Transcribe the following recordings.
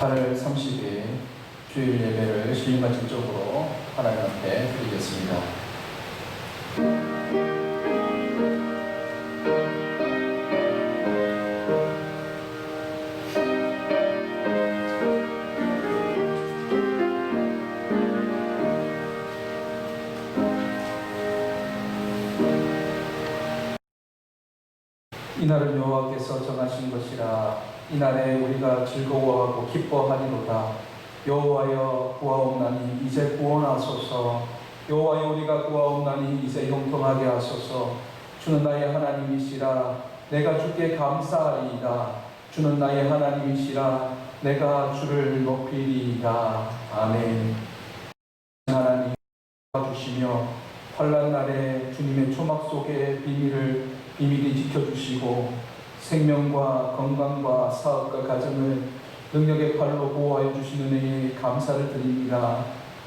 8월 30일 주일 예배를 시민관측적으로 하나님 앞에 드리겠습니다. 이날은 여호와께서 정하신 것이라. 이날에 우리가 즐거워하고 기뻐하리로다. 여호와여 구하옵나니 이제 구원하소서. 여호와여 우리가 구하옵나니 이제 형통하게 하소서. 주는 나의 하나님이시라. 내가 주께 감사하리이다. 주는 나의 하나님이시라. 내가 주를 높이리이다. 아멘. 하나님 도와주시며 환난 날에 주님의 초막 속에 비밀히 지켜주시고 생명과 건강과 사업과 가정을 능력의 팔로 보호하여 주시는 은혜에 감사를 드립니다.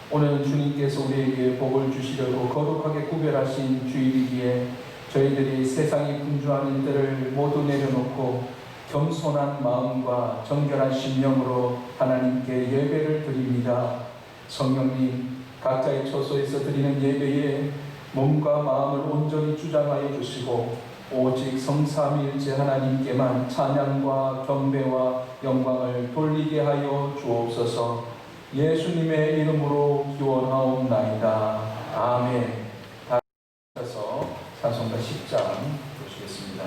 오늘은 주님께서 우리에게 복을 주시려고 거룩하게 구별하신 주일이기에 저희들이 세상이 분주한 일들을 모두 내려놓고 겸손한 마음과 정결한 심령으로 하나님께 예배를 드립니다. 성령님, 각자의 처소에서 드리는 예배에 몸과 마음을 온전히 주장하여 주시고 오직 성삼위일체 하나님께만 찬양과 경배와 영광을 돌리게 하여 주옵소서. 예수님의 이름으로 기원하옵나이다. 아멘. 다 같이 찬송가 10장 보시겠습니다.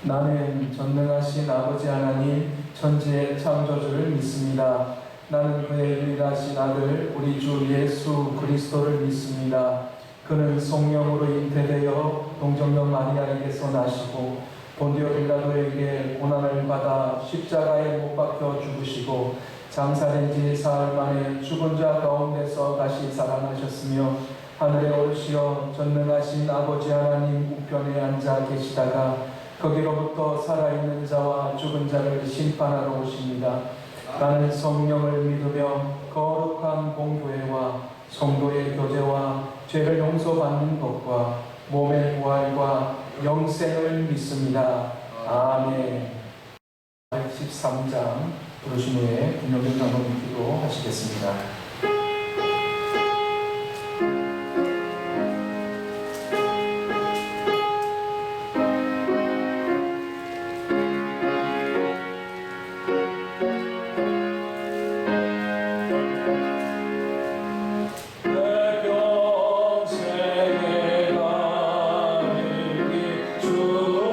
나는 전능하신 아버지 하나님 천지의 창조주를 믿습니다. 나는 그의 유일하신 아들 우리 주 예수 그리스도를 믿습니다. 그는 성령으로 잉태되어 동정녀 마리아에게서 나시고 본디오 빌라도에게 고난을 받아 십자가에 못 박혀 죽으시고 장사된 지 사흘 만에 죽은 자 가운데서 다시 살아나셨으며 하늘에 오르시어 전능하신 아버지 하나님 우편에 앉아 계시다가 거기로부터 살아있는 자와 죽은 자를 심판하러 오십니다. 나는 성령을 믿으며 거룩한 공교회와 성도의 교제와 죄를 용서받는 것과 몸의 부활과 영생을 믿습니다. 아멘. 13장 부르신 후에 분명히 나누는 기도 하시겠습니다. 주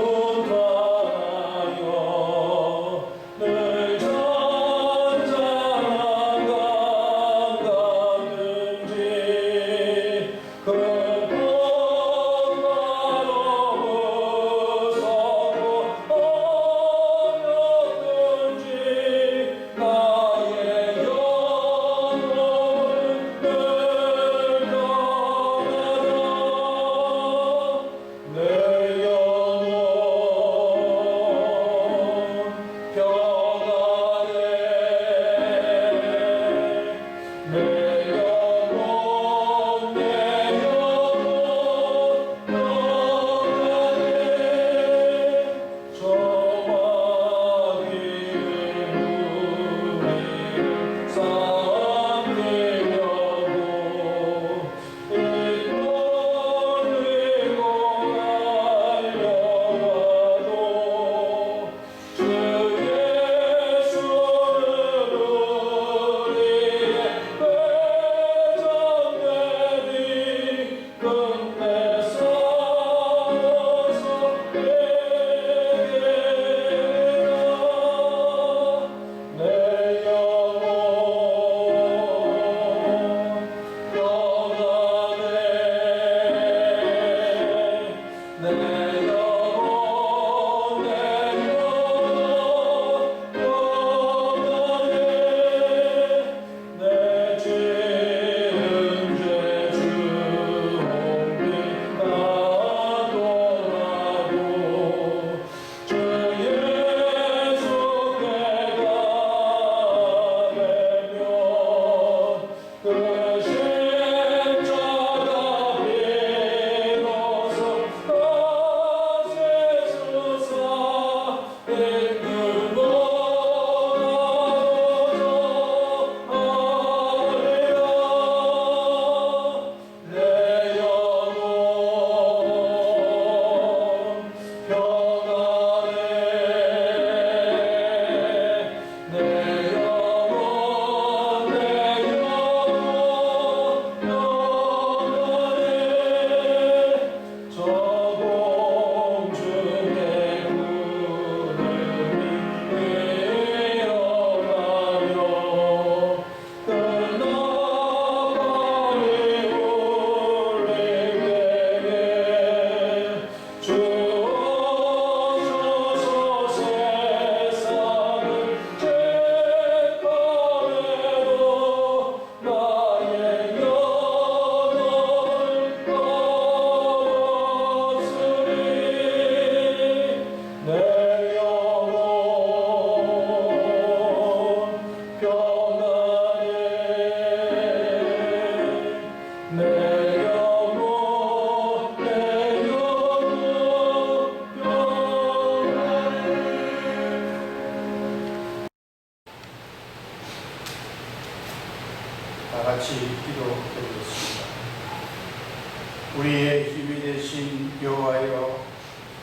우리의 힘이 되신 여호와여,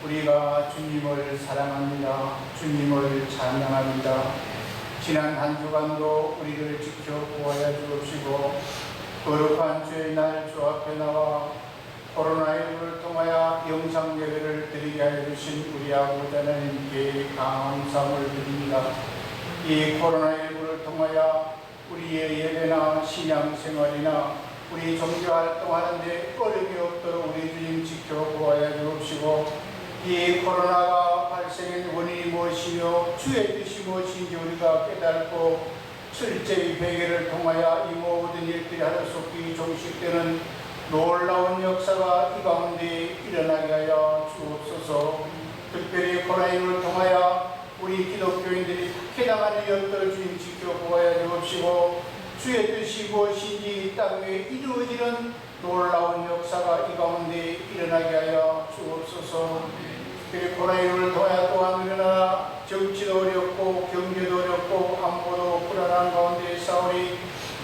우리가 주님을 사랑합니다. 주님을 찬양합니다. 지난 한 주간도 우리를 지켜 보아야 주옵시고, 거룩한 주의 날 주 앞에 나와 코로나19를 통하여 영상 예배를 드리게 하여 주신 우리 아버지 하나님께 감사를 드립니다. 이 코로나19를 통하여 우리의 예배나 신앙생활이나 우리 종교활동하는 데 어려움이 없도록 우리 주님 지켜보아야 주옵시고, 이 코로나가 발생한 원인이 무엇이며 주의 뜻이 무엇인지 우리가 깨닫고 철저히 회개를 통하여 이 모든 일들이 하루속히 종식되는 놀라운 역사가 이 가운데 일어나게 하여 주옵소서. 특별히 코로나19를 통하여 우리 기독교인들이 박해당하는 일들을 주님 지켜보아야 주옵시고, 주의 뜻이 무엇인지 이 땅 위에 이루어지는 놀라운 역사가 이 가운데 일어나게 하여 주옵소서. 특별히 코로나19를 통하여 또한 우리나라 정치도 어렵고 경제도 어렵고 안보도 불안한 가운데 싸우리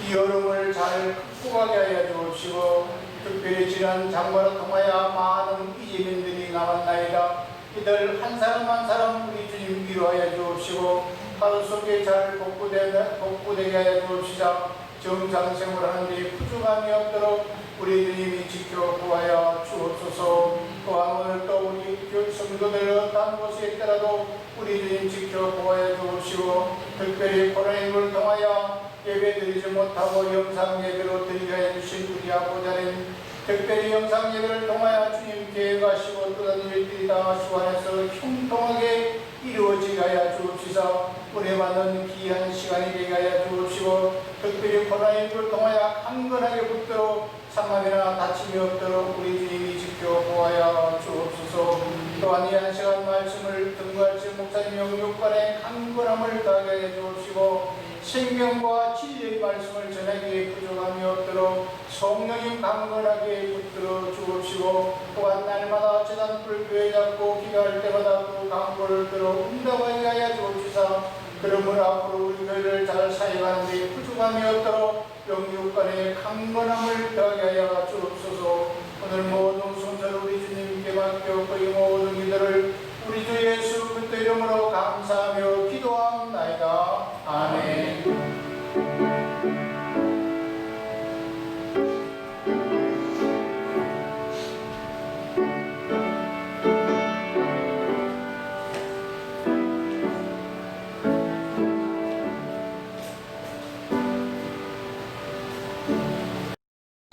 이 여름을 잘 극복하게 하여 주옵시고, 특별히 지난 장마를 통하여 많은 이재민들이 남았나이다. 이들 한 사람 한 사람 우리 주님 위로하여 주옵시고, 하루 속에 잘 복구되게 하여 주옵시자. 정상생활하는 데 부족함이 없도록 우리 주님이 지켜보아야 주옵소서. 또한 오늘 또 우리 성도들 어떤 곳에 있더라도 우리 주님 지켜보아야 주옵시고, 특별히 코로나19를 통하여 예배드리지 못하고 영상 예배로 드리게 해주신 우리 아버지 하나님, 특별히 영상 예배를 통하여 주님 계획하시고 또 다른 일들이 다 주 안에서 형통하게 이루어지게 하여 주옵시사. 은혜 받는 귀한 시간이 되게 하여 주옵시고, 특별히 코로나19를 통하여 강건하게 붙도록 상함이나 다침이 없도록 우리 주님이 지켜보아야 주옵소서. 또한 이 한 시간 말씀을 등갈치 목사님 영육간에 강건함을 더하게 해 주옵시고, 생명과 진리의 말씀을 전하기에 부족함이 없도록 성령님 강건하게 붙들어 주옵시고, 또한 날마다 재단불 교회 잡고 기도할 때마다 그 강구를 들어 응답하게 하여 주옵시사. 그러므로 앞으로 우리 교회를 잘 사역하는 데 부족함이 없도록 영육간에 강건함을 더하게 하여 주옵소서. 오늘 모든 순서를 우리 주님께 맡겼고 이 모든 기도를 우리 주 예수 그리스도 이름으로 감사하며 기도합나이다. 아멘.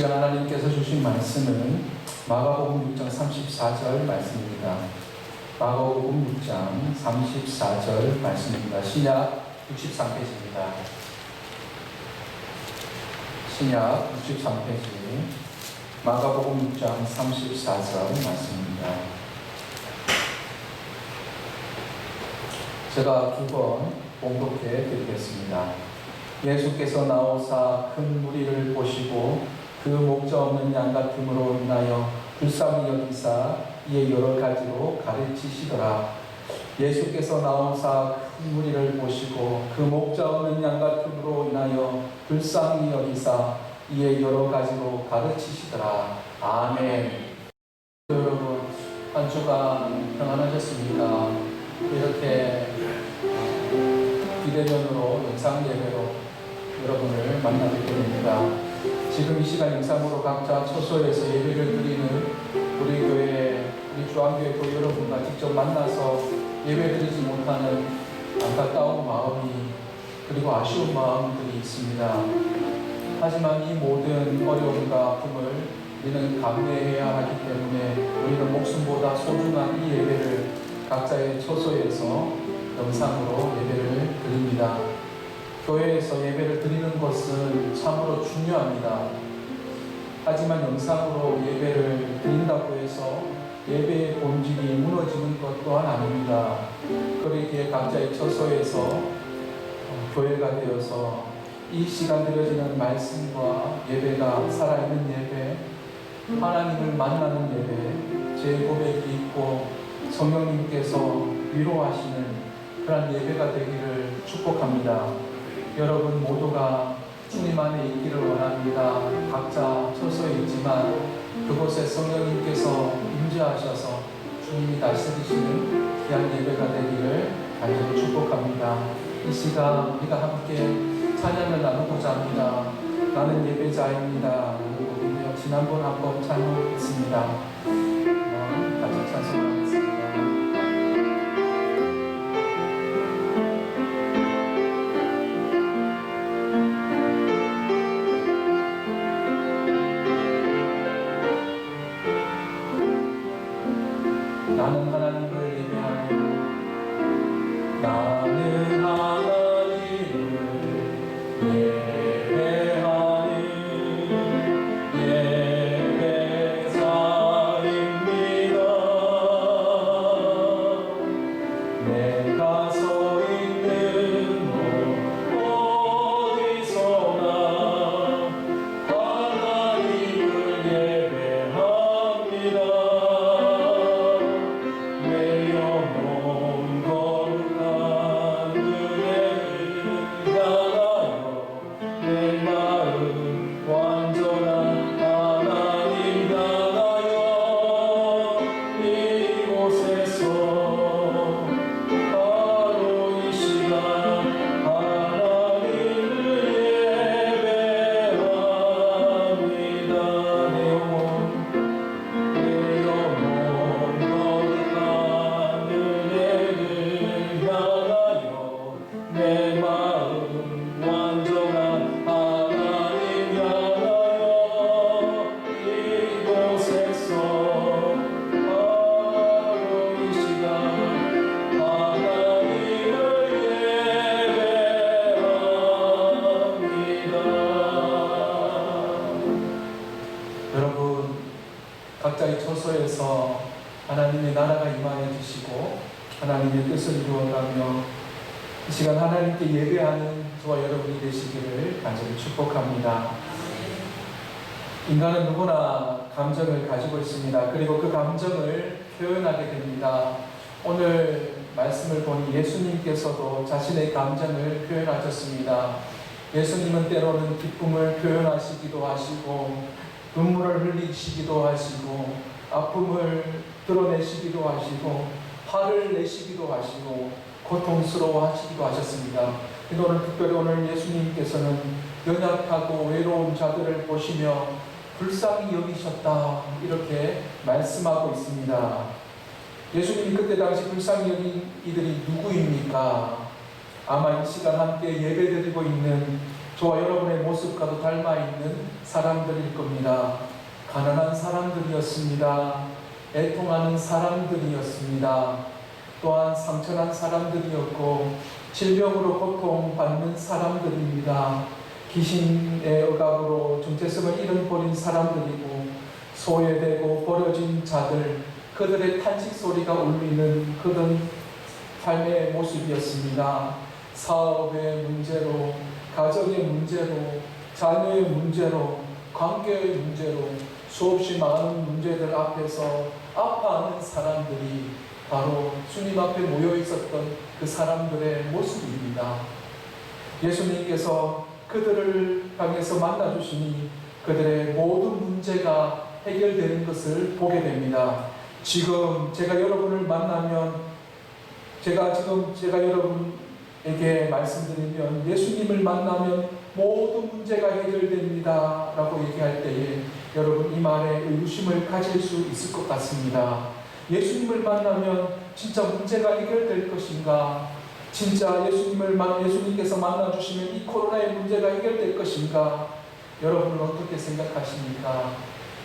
하나님께서 주신 말씀은 마가복음 6장 34절 말씀입니다. 마가복음 6장 34절 말씀입니다. 신약 63페이지입니다. 신약 63페이지 마가복음 6장 34절 말씀입니다. 제가 두 번 봉독해 드리겠습니다. 예수께서 나오사 큰 무리를 보시고 그 목자 없는 양 같음으로 인하여 불쌍히 여기사 이에 여러 가지로 가르치시더라. 예수께서 나오사 큰 무리를 보시고 그 목자 없는 양 같음으로 인하여 불쌍히 여기사 이에 여러 가지로 가르치시더라. 아멘. 여러분, 한 주간 평안하셨습니까? 이렇게 비대면으로 영상 예배로 여러분을 만나게 됩니다. 지금 이 시간 영상으로 각자 처소에서 예배를 드리는 우리 교회, 우리 주안교회 그 여러분과 직접 만나서 예배드리지 못하는 안타까운 마음이 그리고 아쉬운 마음들이 있습니다. 하지만 이 모든 어려움과 아픔을 우리는 감내해야 하기 때문에 우리는 목숨보다 소중한 이 예배를 각자의 처소에서 영상으로 예배를 드립니다. 교회에서 예배를 드리는 것은 참으로 중요합니다. 하지만 영상으로 예배를 드린다고 해서 예배의 본질이 무너지는 것 또한 아닙니다. 그러기에 각자의 처소에서 교회가 되어서 이 시간 드려지는 말씀과 예배가 살아있는 예배, 하나님을 만나는 예배, 제 고백이 있고 성령님께서 위로하시는 그런 예배가 되기를 축복합니다. 여러분 모두가 주님 안에 있기를 원합니다. 각자 처소에 있지만 그곳에 성령님께서 임재하셔서 주님이 다스리시는 귀한 예배가 되기를 간절히 축복합니다. 이 시간 우리가 함께 찬양을 나누고자 합니다. 나는 예배자입니다. 라는 곡이며 지난번 한번 찬양했습니다. 같이 찬송하겠습니다. 나는 하나님을 예배하는 나는 하나님을 예배하는 예배자입니다. 내가 서 있는 곳 어디서나 하나님을 예배합니다. 내 영혼 거룩한 은혜를 향하여 내 마음 완전한 하나님 향하여 이곳에서 바로 이 시간 하나님을 예배합니다. 내 영혼 거룩한 은혜를 향하여 내 마음 완전한 하나님 향하여 이곳에서 바로 이 시간 하나님을 예배합니다. 여러분, 각자의 처소에서 하나님의 나라가 임하여 주시고 하나님의 뜻을 이루어가며 이 시간 하나님께 예배하는 저와 여러분이 되시기를 간절히 축복합니다. 인간은 누구나 감정을 가지고 있습니다. 그리고 그 감정을 표현하게 됩니다. 오늘 말씀을 보니 예수님께서도 자신의 감정을 표현하셨습니다. 예수님은 때로는 기쁨을 표현하시기도 하시고 눈물을 흘리시기도 하시고 아픔을 드러내시기도 하시고 화를 내시기도 하시고 고통스러워 하시기도 하셨습니다. 오늘 특별히 오늘 예수님께서는 연약하고 외로운 자들을 보시며 불쌍히 여기셨다 이렇게 말씀하고 있습니다. 예수님이 그때 당시 불쌍히 여긴 이들이 누구입니까? 아마 이 시간 함께 예배드리고 있는 저와 여러분의 모습과도 닮아있는 사람들일 겁니다. 가난한 사람들이었습니다. 애통하는 사람들이었습니다. 또한 상처난 사람들이었고 질병으로 고통받는 사람들입니다. 귀신의 억압으로 정체성을 잃어버린 사람들이고 소외되고 버려진 자들, 그들의 탄식 소리가 울리는 그런 삶의 모습이었습니다. 사업의 문제로, 가정의 문제로, 자녀의 문제로, 관계의 문제로 수없이 많은 문제들 앞에서 아파하는 사람들이 바로 주님 앞에 모여 있었던 그 사람들의 모습입니다. 예수님께서 그들을 향해서 만나주시니 그들의 모든 문제가 해결되는 것을 보게 됩니다. 지금 제가 여러분을 만나면 제가 여러분에게 말씀드리면 예수님을 만나면 모든 문제가 해결됩니다 라고 얘기할 때에 여러분 이 말에 의구심을 가질 수 있을 것 같습니다. 예수님을 만나면 진짜 문제가 해결될 것인가? 진짜 예수님께서 만나주시면 이 코로나의 문제가 해결될 것인가? 여러분은 어떻게 생각하십니까?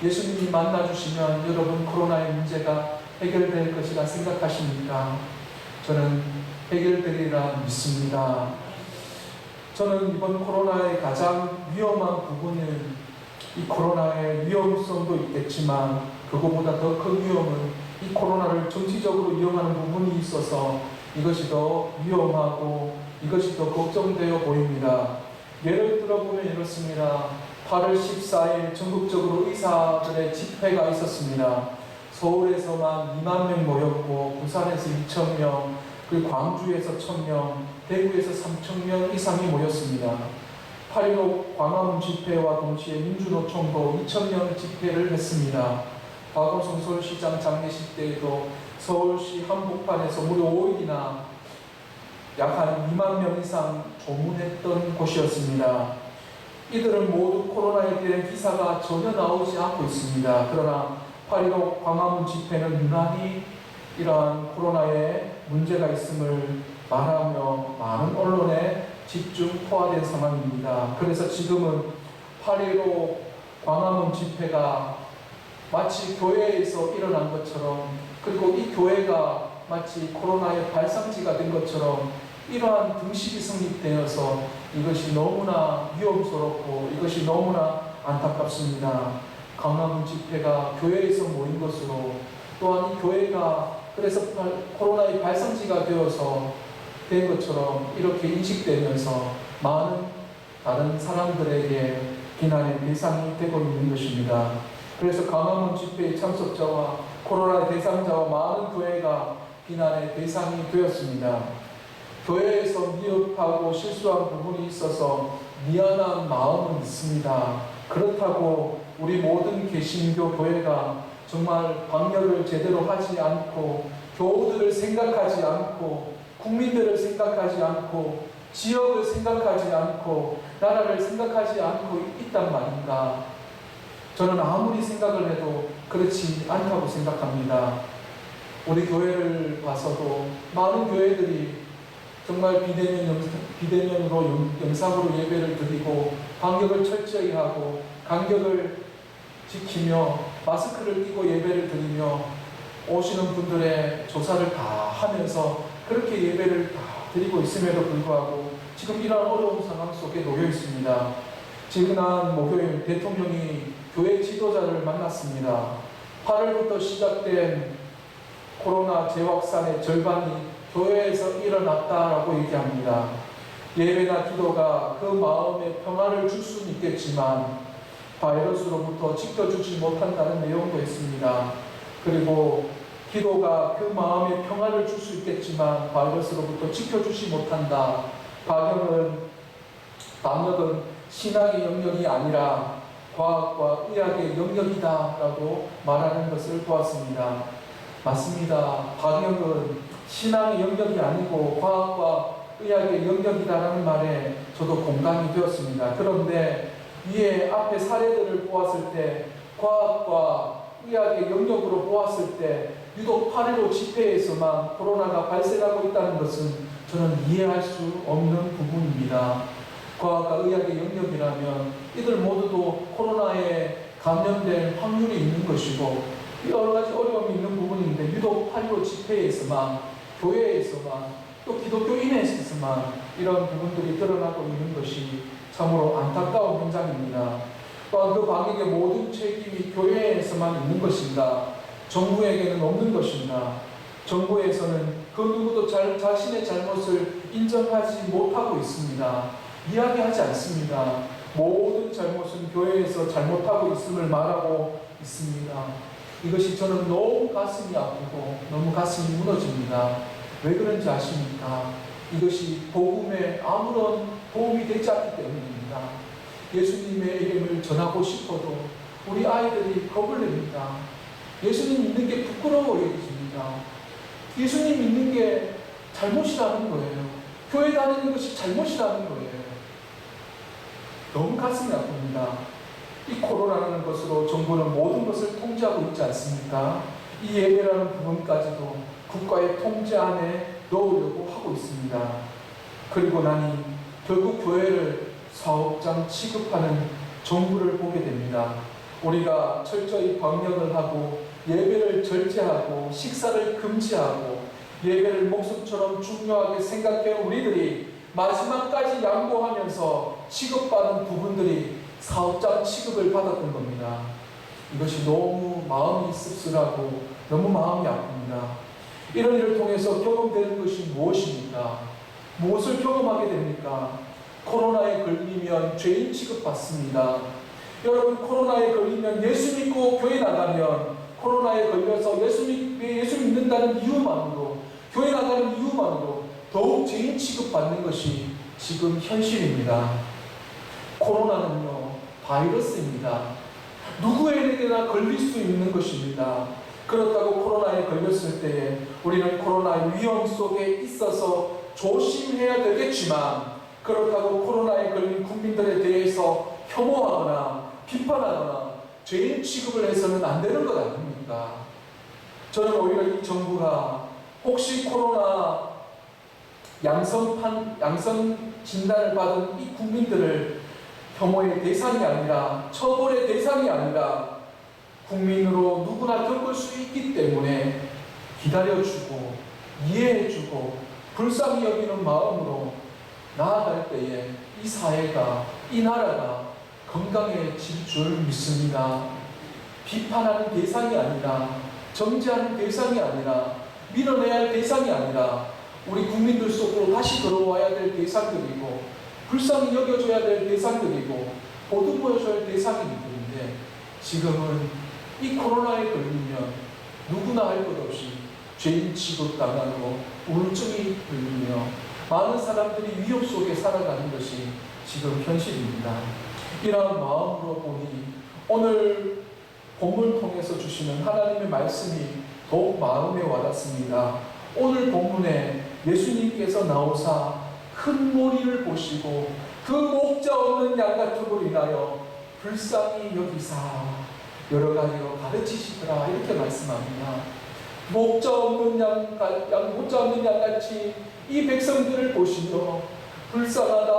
예수님이 만나주시면 여러분 코로나의 문제가 해결될 것이라 생각하십니까? 저는 해결되리라 믿습니다. 저는 이번 코로나의 가장 위험한 부분은 이 코로나의 위험성도 있겠지만 그것보다 더 큰 위험은 이 코로나를 정치적으로 이용하는 부분이 있어서 이것이 더 위험하고 이것이 더 걱정되어 보입니다. 예를 들어보면 이렇습니다. 8월 14일 전국적으로 의사들의 집회가 있었습니다. 서울에서만 2만 명 모였고 부산에서 2,000명, 그리고 광주에서 1,000명, 대구에서 3,000명 이상이 모였습니다. 8.15 광화문 집회와 동시에 민주노총도 2,000명 집회를 했습니다. 박원순 서울시장 장례식 때에도 서울시 한복판에서 무려 5일이나 약 한 2만 명 이상 조문했던 곳이었습니다. 이들은 모두 코로나에 대한 기사가 전혀 나오지 않고 있습니다. 그러나 8.15 광화문 집회는 유난히 이러한 코로나에 문제가 있음을 말하며 많은 언론에 집중 포화된 상황입니다. 그래서 지금은 8.15 광화문 집회가 마치 교회에서 일어난 것처럼, 그리고 이 교회가 마치 코로나의 발상지가 된 것처럼 이러한 등식이 성립되어서 이것이 너무나 위험스럽고 이것이 너무나 안타깝습니다. 광화문 집회가 교회에서 모인 것으로, 또한 이 교회가 그래서 코로나의 발상지가 되어서 된 것처럼 이렇게 인식되면서 많은 다른 사람들에게 비난의 대상이 되고 있는 것입니다. 그래서 광화문 집회의 참석자와 코로나의 대상자와 많은 교회가 비난의 대상이 되었습니다. 교회에서 미흡하고 실수한 부분이 있어서 미안한 마음은 있습니다. 그렇다고 우리 모든 개신교 교회가 정말 방역을 제대로 하지 않고 교우들을 생각하지 않고 국민들을 생각하지 않고 지역을 생각하지 않고 나라를 생각하지 않고 있단 말인가? 저는 아무리 생각을 해도 그렇지 않다고 생각합니다. 우리 교회를 봐서도 많은 교회들이 정말 비대면으로 영상으로 예배를 드리고 방역을 철저히 하고 간격을 지키며 마스크를 끼고 예배를 드리며 오시는 분들의 조사를 다 하면서 그렇게 예배를 다 드리고 있음에도 불구하고 지금 이러한 어려운 상황 속에 놓여 있습니다. 지난 목요일 대통령이 교회 지도자를 만났습니다. 8월부터 시작된 코로나 재확산의 절반이 교회에서 일어났다라고 얘기합니다. 예배나 기도가 그 마음에 평화를 줄 수는 있겠지만 바이러스로부터 지켜주지 못한다는 내용도 있습니다. 그리고 기도가 그 마음에 평화를 줄 수 있겠지만 바이러스로부터 지켜주지 못한다. 방역은 신앙의 영역이 아니라 과학과 의학의 영역이다라고 말하는 것을 보았습니다. 맞습니다. 방역은 신앙의 영역이 아니고 과학과 의학의 영역이다라는 말에 저도 공감이 되었습니다. 그런데 위에 앞에 사례들을 보았을 때 과학과 의학의 영역으로 보았을 때 유독 8.15 집회에서만 코로나가 발생하고 있다는 것은 저는 이해할 수 없는 부분입니다. 과학과 의학의 영역이라면 이들 모두도 코로나에 감염될 확률이 있는 것이고 여러 가지 어려움이 있는 부분인데 유독 8.15 집회에서만, 교회에서만, 또 기독교인에서만 이런 부분들이 드러나고 있는 것이 참으로 안타까운 현장입니다. 또한 그 방역의 모든 책임이 교회에서만 있는 것인가? 정부에게는 없는 것인가? 정부에서는 그 누구도 자신의 잘못을 인정하지 못하고 있습니다. 이야기하지 않습니다. 모든 잘못은 교회에서 잘못하고 있음을 말하고 있습니다. 이것이 저는 너무 가슴이 아프고 너무 가슴이 무너집니다. 왜 그런지 아십니까? 이것이 복음에 아무런 도움이 되지 않기 때문입니다. 예수님의 이름을 전하고 싶어도 우리 아이들이 겁을 냅니다. 예수님 믿는 게 부끄러워 여겨집니다. 예수님 믿는 게 잘못이라는 거예요. 교회 다니는 것이 잘못이라는 거예요. 너무 가슴이 아픕니다. 이 코로나라는 것으로 정부는 모든 것을 통제하고 있지 않습니까? 이 예배라는 부분까지도 국가의 통제 안에 넣으려고 하고 있습니다. 그리고 나니 결국 교회를 사업장 취급하는 정부를 보게 됩니다. 우리가 철저히 방역을 하고 예배를 절제하고 식사를 금지하고 예배를 목숨처럼 중요하게 생각해온 우리들이 마지막까지 양보하면서 취급받은 부분들이 사업장 취급을 받았던 겁니다. 이것이 너무 마음이 씁쓸하고 너무 마음이 아픕니다. 이런 일을 통해서 경험되는 것이 무엇입니까? 무엇을 경험하게 됩니까? 코로나에 걸리면 죄인 취급받습니다. 여러분, 코로나에 걸리면 예수 믿고 교회 나가면 코로나에 걸려서 예수 믿는다는 이유만으로, 교회 나가는 이유만으로 더욱 죄인 취급받는 것이 지금 현실입니다. 코로나는요, 바이러스입니다. 누구에게나 걸릴 수 있는 것입니다. 그렇다고 코로나에 걸렸을 때에 우리는 코로나의 위험 속에 있어서 조심해야 되겠지만, 그렇다고 코로나에 걸린 국민들에 대해서 혐오하거나 비판하거나 죄인 취급을 해서는 안 되는 것 아닙니까? 저는 오히려 이 정부가 혹시 코로나 양성 진단을 받은 이 국민들을 혐오의 대상이 아니라, 처벌의 대상이 아니라 국민으로 누구나 겪을 수 있기 때문에 기다려주고 이해해주고 불쌍히 여기는 마음으로 나아갈 때에 이 사회가, 이 나라가 건강해질 줄 믿습니다. 비판하는 대상이 아니라, 정죄하는 대상이 아니라, 밀어내야 할 대상이 아니라 우리 국민들 속으로 다시 들어와야 될 대상들이고, 불쌍히 여겨줘야 될 대상들이고, 보듬어줘야 할 대상들인데, 지금은 이 코로나에 걸리면 누구나 할 것 없이 죄인 취급당하고 우울증이 걸리며 많은 사람들이 위험 속에 살아가는 것이 지금 현실입니다. 이러한 마음으로 보니 오늘 본문 통해서 주시는 하나님의 말씀이 더욱 마음에 와닿습니다. 오늘 본문에 예수님께서 나오사 큰 무리를 보시고 그 목자 없는 양 같은 걸 인하여 불쌍히 여기사 여러 가지로 가르치시더라, 이렇게 말씀합니다. 목자 없는 목자 없는 양같이 이 백성들을 보시며 불쌍하다,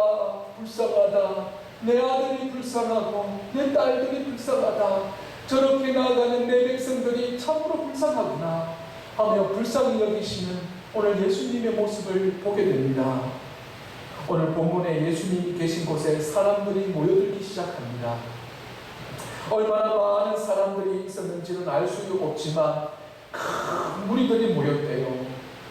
불쌍하다, 내 아들이 불쌍하고 내 딸들이 불쌍하다, 저렇게 나아가는 내 백성들이 참으로 불쌍하구나 하며 불쌍히 여기시는 오늘 예수님의 모습을 보게 됩니다. 오늘 본문에 예수님이 계신 곳에 사람들이 모여들기 시작합니다. 얼마나 많은 사람들이 있었는지는 알 수 없지만 큰 무리들이 모였대요.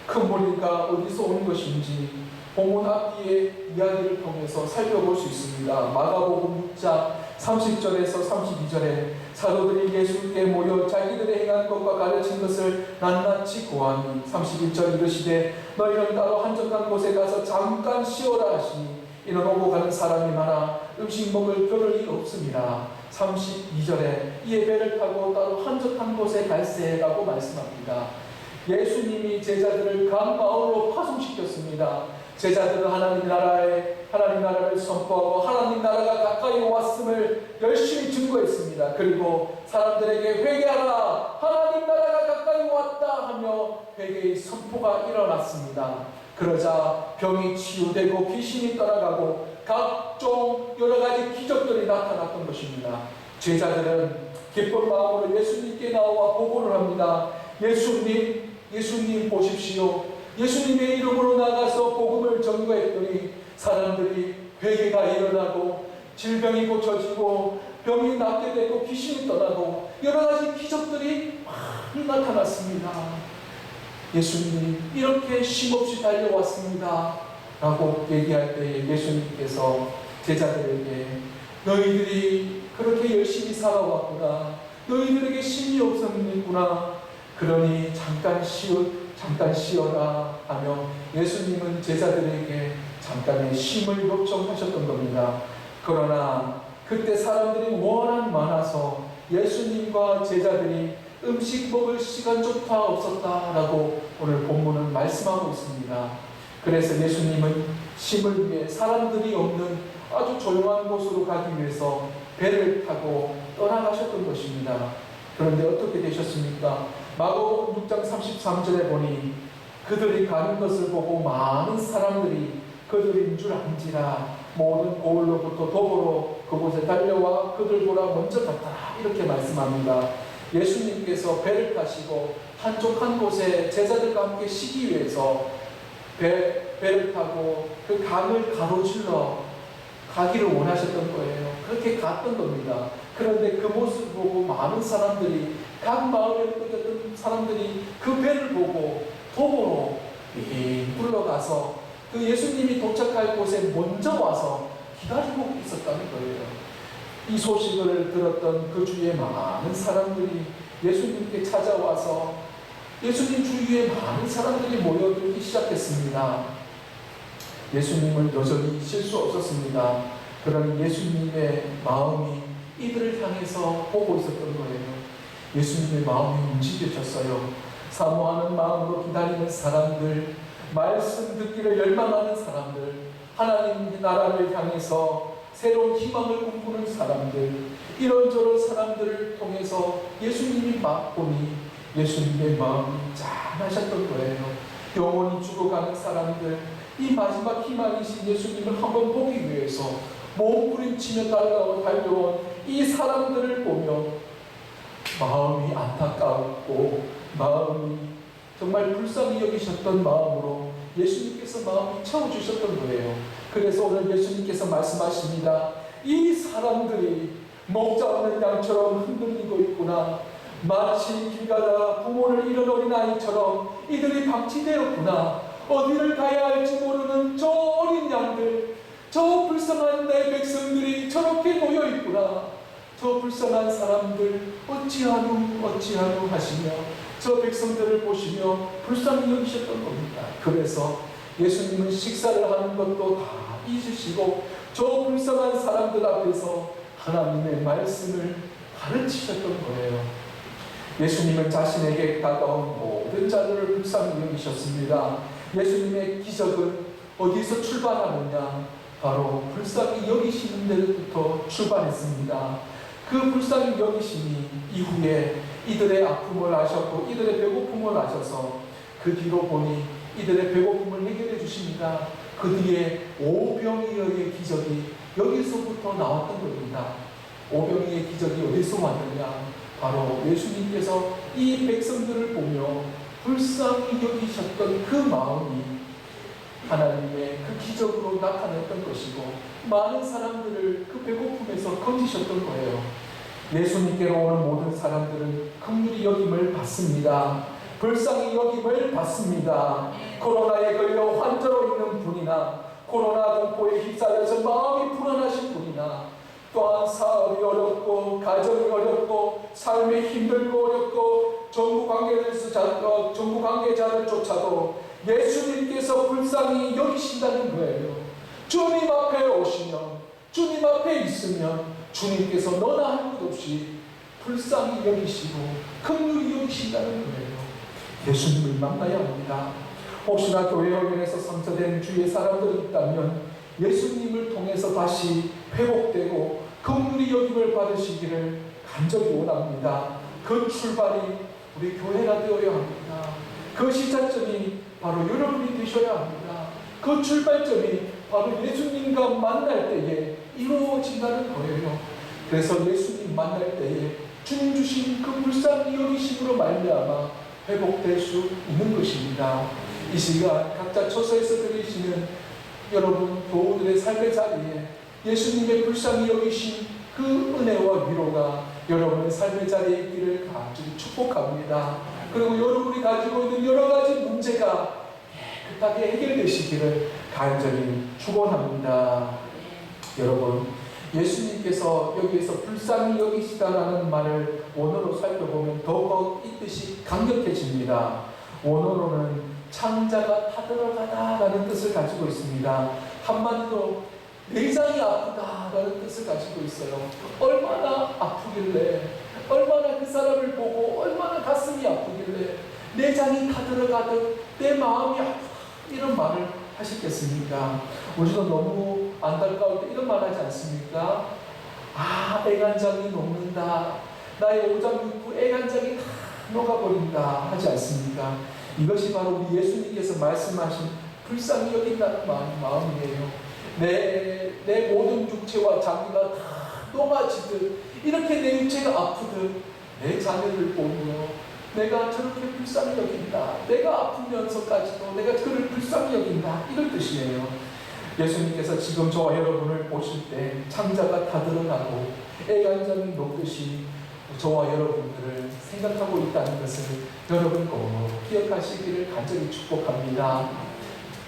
그 무리가 어디서 온 것인지 본문 앞뒤의 이야기를 통해서 살펴볼 수 있습니다. 마가복음 6장 30절에서 32절에 사도들이 예수께 모여 자기들의 행한 것과 가르친 것을 낱낱이 고하니 31절 이르시되 너희는 따로 한적한 곳에 가서 잠깐 쉬어라 하시니 이는 오고 가는 사람이 많아 음식 먹을 겨를이 없음이라. 32절에 이에 배를 타고 따로 한적한 곳에 갈세라고 말씀합니다. 예수님이 제자들을 각 마을로 파송시켰습니다. 제자들은 하나님 나라를 선포하고 하나님 나라가 가까이 왔음을 열심히 증거했습니다. 그리고 사람들에게 회개하라, 하나님 나라가 가까이 왔다 하며 회개의 선포가 일어났습니다. 그러자 병이 치유되고 귀신이 떠나가고 각종 여러 가지 기적들이 나타났던 것입니다. 제자들은 기쁜 마음으로 예수님께 나와 보고를 합니다. 예수님 보십시오. 예수님의 이름으로 나가서 복음을 전거했더니 사람들이 회개가 일어나고 질병이 고쳐지고 병이 낫게 되고 귀신이 떠나고 여러 가지 기적들이 많이 나타났습니다. 예수님 이렇게 쉼없이 달려왔습니다 라고 얘기할 때 예수님께서 제자들에게 너희들이 그렇게 열심히 살아왔구나, 너희들에게 쉼이 없었구나, 그러니 잠깐 쉬어라 하며 예수님은 제자들에게 잠깐의 쉼을 요청하셨던 겁니다. 그러나 그때 사람들이 워낙 많아서 예수님과 제자들이 음식 먹을 시간조차 없었다라고 오늘 본문은 말씀하고 있습니다. 그래서 예수님은 쉼을 위해 사람들이 없는 아주 조용한 곳으로 가기 위해서 배를 타고 떠나가셨던 것입니다. 그런데 어떻게 되셨습니까? 마가복음 6장 33절에 보니 그들이 가는 것을 보고 많은 사람들이 그들인 줄 안지라 모든 고을로부터 도보로 그곳에 달려와 그들 보라 먼저 갔더라, 이렇게 말씀합니다. 예수님께서 배를 타시고 한적한 곳에 제자들과 함께 쉬기 위해서 배를 타고 그 강을 가로질러 가기를 원하셨던 거예요. 그렇게 갔던 겁니다. 그런데 그 모습을 보고 많은 사람들이, 각 마을에 모였던 사람들이 그 배를 보고 도보로 불러가서 그 예수님이 도착할 곳에 먼저 와서 기다리고 있었다는 거예요. 이 소식을 들었던 그 주위에 많은 사람들이 예수님께 찾아와서 예수님 주위에 많은 사람들이 모여들기 시작했습니다. 예수님을 여전히 쉴 수 없었습니다. 그러나 예수님의 마음이 이들을 향해서 보고 있었던 거예요. 예수님의 마음이 움직여졌어요. 사모하는 마음으로 기다리는 사람들, 말씀 듣기를 열망하는 사람들, 하나님 나라를 향해서 새로운 희망을 꿈꾸는 사람들, 이런저런 사람들을 통해서 예수님이 맛보니 예수님의 마음이 짠하셨던 거예요. 영원히 죽어가는 사람들, 이 마지막 희망이신 예수님을 한번 보기 위해서 몸부림치며 달려온 이 사람들을 보며 마음이 안타깝고 마음이 정말 불쌍히 여기셨던 마음으로 예수님께서 마음이 채워주셨던 거예요. 그래서 오늘 예수님께서 말씀하십니다. 이 사람들이 먹자 없는 양처럼 흔들리고 있구나. 마치 길 가다가 부모를 잃은 어린아이처럼 이들이 방치되었구나. 어디를 가야 할지 모르는 저 어린 양들, 저 불쌍한 내 백성들이 저렇게 모여있구나. 저 불쌍한 사람들 어찌하누 하시며 저 백성들을 보시며 불쌍히 여기셨던 겁니다. 그래서 예수님은 식사를 하는 것도 다 잊으시고 저 불쌍한 사람들 앞에서 하나님의 말씀을 가르치셨던 거예요. 예수님은 자신에게 다가온 모든 자들을 불쌍히 여기셨습니다. 예수님의 기적은 어디서 출발하느냐? 바로 불쌍히 여기시는 데부터 출발했습니다. 그 불쌍히 여기심이 이후에 이들의 아픔을 아셨고 이들의 배고픔을 아셔서 그 뒤로 보니 이들의 배고픔을 해결해 주십니다. 그 뒤에 오병이어의 기적이 여기서부터 나왔던 겁니다. 오병이의 기적이 어디서 왔느냐? 바로 예수님께서 이 백성들을 보며 불쌍히 여기셨던 그 마음이 하나님의 그 기적으로 나타냈던 것이고 많은 사람들을 그 배고픔에서 건지셨던 거예요. 예수님께로 오는 모든 사람들은 긍휼히 여김을 받습니다. 불쌍히 여김을 받습니다. 코로나에 걸려 환자로 있는 분이나 코로나 공포에 휩싸여서 마음이 불안하신 분이나 또한 사업이 어렵고 가정이 어렵고 삶이 힘들고 어렵고 정부 관계자를 쫓아도 예수님께서 불쌍히 여기신다는 거예요. 주님 앞에 오시면 주님 앞에 있으면 주님께서 너나 할 것 없이 불쌍히 여기시고 긍휼히 여기신다는 거예요. 예수님을 만나야 합니다. 혹시나 교회 어견에서 상처된 주위의 사람들이 있다면 예수님을 통해서 다시 회복되고 긍휼히 여김을 받으시기를 간절히 원합니다. 그 출발이 우리 교회가 되어야 합니다. 그 시작점이 바로 여러분이 되셔야 합니다. 그 출발점이 바로 예수님과 만날 때에 이루어진다는 거예요. 그래서 예수님 만날 때에 주님 주신 그 불쌍히 여기심으로 말미암아 회복될 수 있는 것입니다. 이 시간 각자 처소에서 들으시는 여러분 교우들의 삶의 자리에 예수님의 불쌍히 여기신 그 은혜와 위로가 여러분의 삶의 자리에 있기를 간절히 축복합니다. 그리고 여러분이 가지고 있는 여러 가지 문제가 깨끗하게 해결되시기를 간절히 축원합니다. 여러분, 예수님께서 여기에서 불쌍히 여기시다라는 말을 원어로 살펴보면 더욱 이 뜻이 강력해집니다. 원어로는 창자가 타들어가다라는 뜻을 가지고 있습니다. 한마디로 내장이 아프다라는 뜻을 가지고 있어요. 얼마나 아프길래, 얼마나 그 사람을 보고 얼마나 가슴이 아프길래 내장이 타들어가듯 내 마음이 아프다 이런 말을 하셨겠습니까? 우리도 너무 안타까울 때 이런 말 하지 않습니까? 아, 애간장이 녹는다. 나의 오장육부 애간장이 다 녹아버린다 하지 않습니까? 이것이 바로 우리 예수님께서 말씀하신 불쌍히 여긴다는 마음이에요. 내 모든 육체와 장기가 다 녹아지듯 이렇게 내 육체가 아프듯 내 자녀를 보며 내가 저렇게 불쌍히 여긴다. 내가 아프면서까지도 내가 그를 불쌍히 여긴다. 이런 뜻이에요. 예수님께서 지금 저와 여러분을 보실 때 창자가 다 드러나고 애간장이 녹듯이 저와 여러분들을 생각하고 있다는 것을 여러분 꼭 기억하시기를 간절히 축복합니다.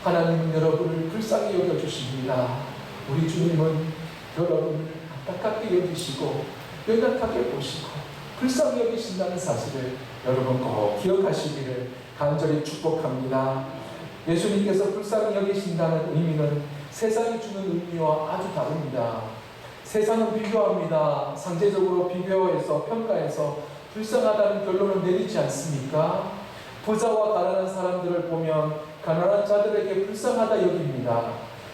하나님은 여러분을 불쌍히 여겨주십니다. 우리 주님은 여러분을 안타깝게 여기시고 연약하게 보시고 불쌍히 여기신다는 사실을 여러분 꼭 기억하시기를 간절히 축복합니다. 예수님께서 불쌍히 여기신다는 의미는 세상이 주는 의미와 아주 다릅니다. 세상은 비교합니다. 상대적으로 비교해서 평가해서 불쌍하다는 결론을 내리지 않습니까? 부자와 가난한 사람들을 보면 가난한 자들에게 불쌍하다 여깁니다.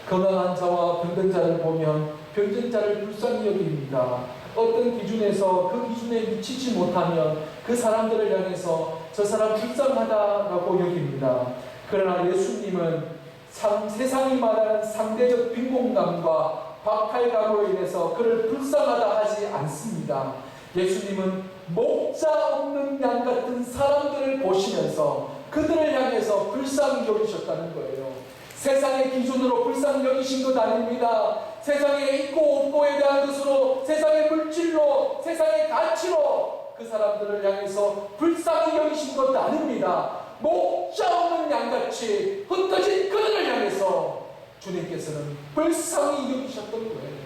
건강한 자와 병든 자를 보면 병든 자를 불쌍히 여깁니다. 어떤 기준에서 그 기준에 미치지 못하면 그 사람들을 향해서 저 사람 불쌍하다라고 여깁니다. 그러나 예수님은 세상이 말하는 상대적 빈곤감과 박탈감으로 인해서 그를 불쌍하다 하지 않습니다. 예수님은 목자 없는 양 같은 사람들을 보시면서 그들을 향해서 불쌍히 여기셨다는 거예요. 세상의 기준으로 불쌍히 여기신 것 아닙니다. 세상의 있고 없고에 대한 것으로, 세상의 물질로, 세상의 가치로 그 사람들을 향해서 불쌍히 여기신 것 아닙니다. 목자 없는 양같이 흩어진 그들을 향해서 주님께서는 불쌍히 여기셨던 거예요.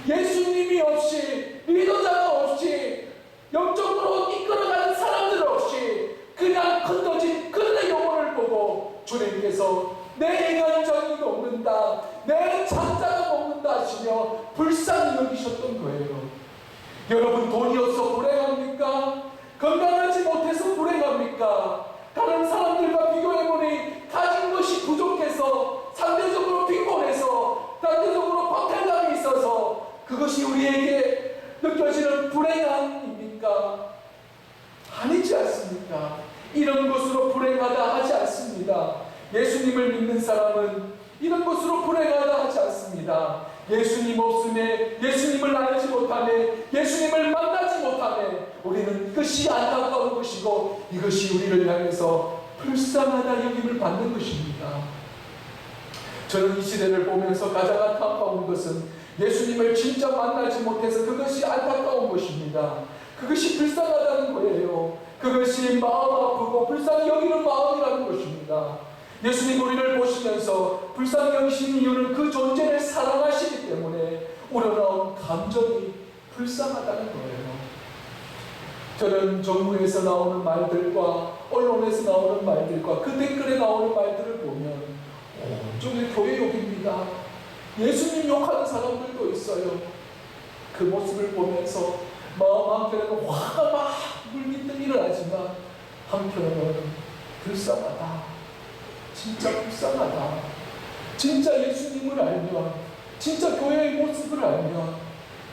예수님이 없이, 리더자가 없이, 영적으로 이끌어가는 사람들 없이 그냥 흩어진 그들의 영혼을 보고 주님께서 내 인간적이 녹는다, 내 창자가 녹는다 하시며 불쌍히 여기셨던 거예요. 여러분, 돈이 없어 불행합니까? 건강하지 못해서 불행합니까? 다른 사람들과 비교해보니 가진 것이 부족해서, 상대적으로 빈곤해서, 상대적으로 박탈감이 있어서 그것이 우리에게 느껴지는 불행함입니까? 아니지 않습니까? 이런 것으로 불행하다 하지 않습니다. 예수님을 믿는 사람은 이런 것으로 불행하다 하지 않습니다. 예수님 없음에, 예수님을 알지 못하네, 예수님을 만나지 못하네, 우리는 이것이 안타까운 것이고 이것이 우리를 향해서 불쌍하다 여김을 받는 것입니다. 저는 이 시대를 보면서 가장 안타까운 것은 예수님을 진짜 만나지 못해서 그것이 안타까운 것입니다. 그것이 불쌍하다는 거예요. 그것이 마음 아프고 불쌍히 여기는 마음이라는 것입니다. 예수님 우리를 보시면서 불쌍히 여기시는 이유는 그 존재를 사랑하시기 때문에 우러나온 감정이 불쌍하다는 거예요. 저는 정부에서 나오는 말들과 언론에서 나오는 말들과 그 댓글에 나오는 말들을 보면 온종일 교회 욕입니다. 예수님 욕하는 사람들도 있어요. 그 모습을 보면서 마음 한켠에는 화가 막 물밀듯 일어나지만 한편으로는 불쌍하다. 진짜 불쌍하다. 진짜 예수님을 알면, 진짜 교회의 모습을 알면,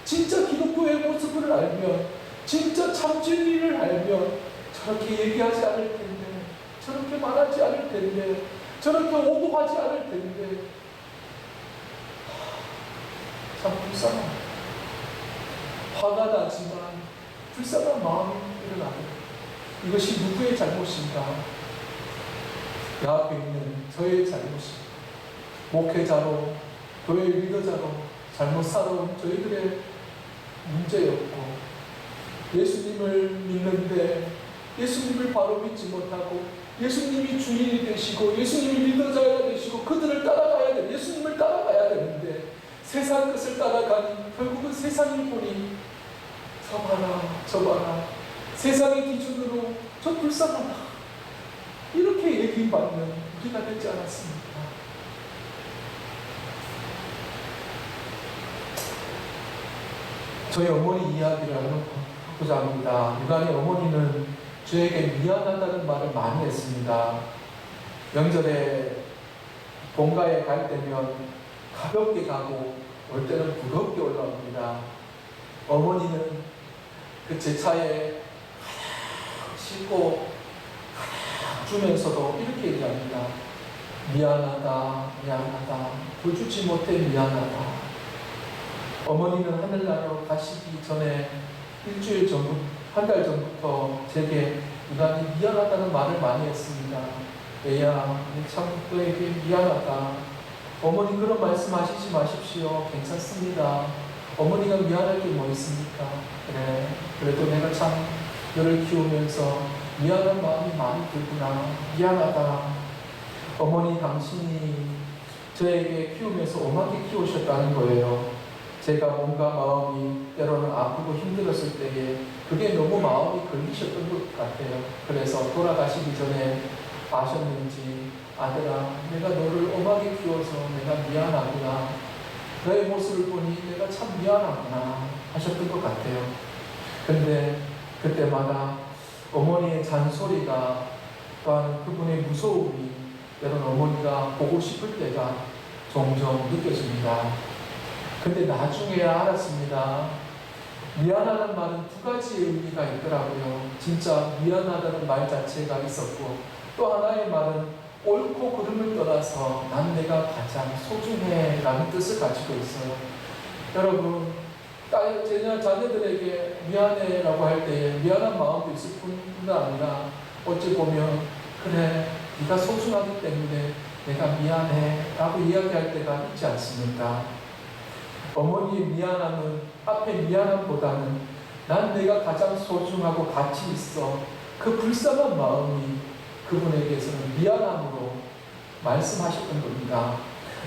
진짜 기독교의 모습을 알면, 진짜 참 진리를 알면 저렇게 얘기하지 않을 텐데, 저렇게 말하지 않을 텐데, 저렇게 오고하지 않을 텐데, 참 불쌍하다. 화가 나지만 불쌍한 마음이 일어나고, 이것이 누구의 잘못인가? 내 앞에 있는 저의 잘못입니다. 목회자로, 교회 리더자로 잘못 살아온 저희들의 문제였고, 예수님을 믿는데 예수님을 바로 믿지 못하고, 예수님이 주인이 되시고 예수님이 리더자가 되시고 그들을 따라가야 돼, 예수님을 따라가야 되는데 세상 것을 따라가니 결국은 세상이 보니 저 봐라 저 봐라, 세상의 기준으로 저 불쌍하다, 이렇게 얘기받는 우리가 되지 않았습니까? 저희 어머니 이야기를 하고자 합니다. 유난히 어머니는 저에게 미안하다는 말을 많이 했습니다. 명절에 본가에 갈 때면 가볍게 가고 올 때는 무겁게 올라옵니다. 어머니는 그 제 차에 싣고 주면서도 이렇게 얘기합니다. 미안하다, 미안하다, 보여주지 못해 미안하다. 어머니는 하늘나라로 가시기 전에 일주일 전부터, 한 달 전부터 제게 유난히 미안하다는 말을 많이 했습니다. 얘야, 참 너에게 미안하다. 어머니 그런 말씀 하시지 마십시오. 괜찮습니다. 어머니가 미안할 게 뭐 있습니까? 그래, 그래도 내가 참 너를 키우면서 미안한 마음이 많이 들구나. 미안하다. 어머니 당신이 저에게 키우면서 엄하게 키우셨다는 거예요. 제가 뭔가 마음이 때로는 아프고 힘들었을 때에 그게 너무 마음이 걸리셨던 것 같아요. 그래서 돌아가시기 전에 아셨는지 아들아, 내가 너를 엄하게 키워서 내가 미안하구나. 너의 모습을 보니 내가 참 미안하구나 하셨던 것 같아요. 근데 그때마다 어머니의 잔소리가, 또한 그분의 무서움이 때론 어머니가 보고 싶을 때가 종종 느껴집니다. 근데 나중에야 알았습니다. 미안하다는 말은 두 가지의 의미가 있더라고요. 진짜 미안하다는 말 자체가 있었고, 또 하나의 말은 옳고 그름을 떠나서 난 내가 가장 소중해 라는 뜻을 가지고 있어요. 여러분, 제 자녀들에게 미안해 라고 할 때 미안한 마음도 있을 뿐만 아니라 어찌 보면 그래, 네가 소중하기 때문에 내가 미안해 라고 이야기할 때가 있지 않습니까? 어머니의 미안함은 앞에 미안함보다는 난 내가 가장 소중하고 가치 있어, 그 불쌍한 마음이 그분에게서는 미안함으로 말씀하셨던 겁니다.